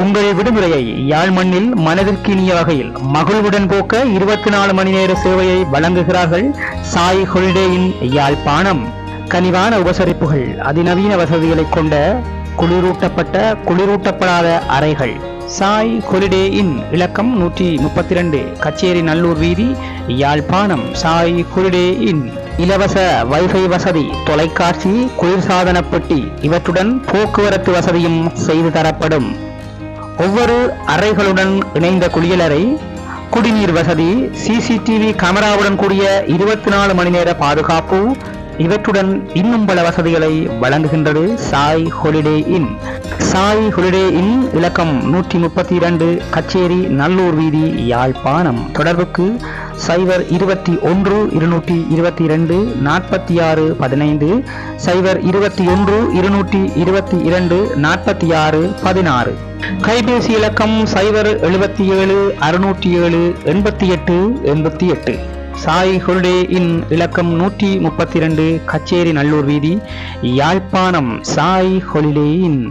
உங்கள் விடுமுறையை யாழ் மண்ணில் மனதிற்கு இனிய வகையில் மகிழ்வுடன் போக்க 24 மணி நேர சேவையை வழங்குகிறார்கள் சாய் ஹொலிடே இன் யாழ்ப்பாணம். கனிவான உபசரிப்புகள், அதிநவீன வசதிகளை கொண்ட குளிரூட்டப்படாத அறைகள். சாய் ஹொலிடே இன் இலக்கம் 132, கச்சேரி நல்லூர் வீதி, யாழ்ப்பாணம். சாய் ஹொலிடே இன் இலவச வைஃபை வசதி, தொலைக்காட்சி, குளிர்சாதன பெட்டி இவற்றுடன் போக்குவரத்து வசதியும் செய்து தரப்படும். ஒவ்வொரு அறைகளுடன் இணைந்த குளியலறை, குடிநீர் வசதி, சிசிடிவி கேமராவுடன் கூடிய 24 மணி நேர பாதுகாப்பு இவற்றுடன் இன்னும் பல வசதிகளை வழங்குகின்றது சாய் ஹொலிடே இன். சாய் ஹொலிடே இன் இலக்கம் 132, கச்சேரி நல்லூர் வீதி, யாழ்ப்பாணம். தொடர்புக்கு 021 222 46 15, 021 222 46 16. கைபேசி இலக்கம் 077 607 88 88. சாய் ஹொலிடே இன் இலக்கம் 132, கச்சேரி நல்லூர் வீதி, யாழ்ப்பாணம். சாய் ஹொலிடே இன்.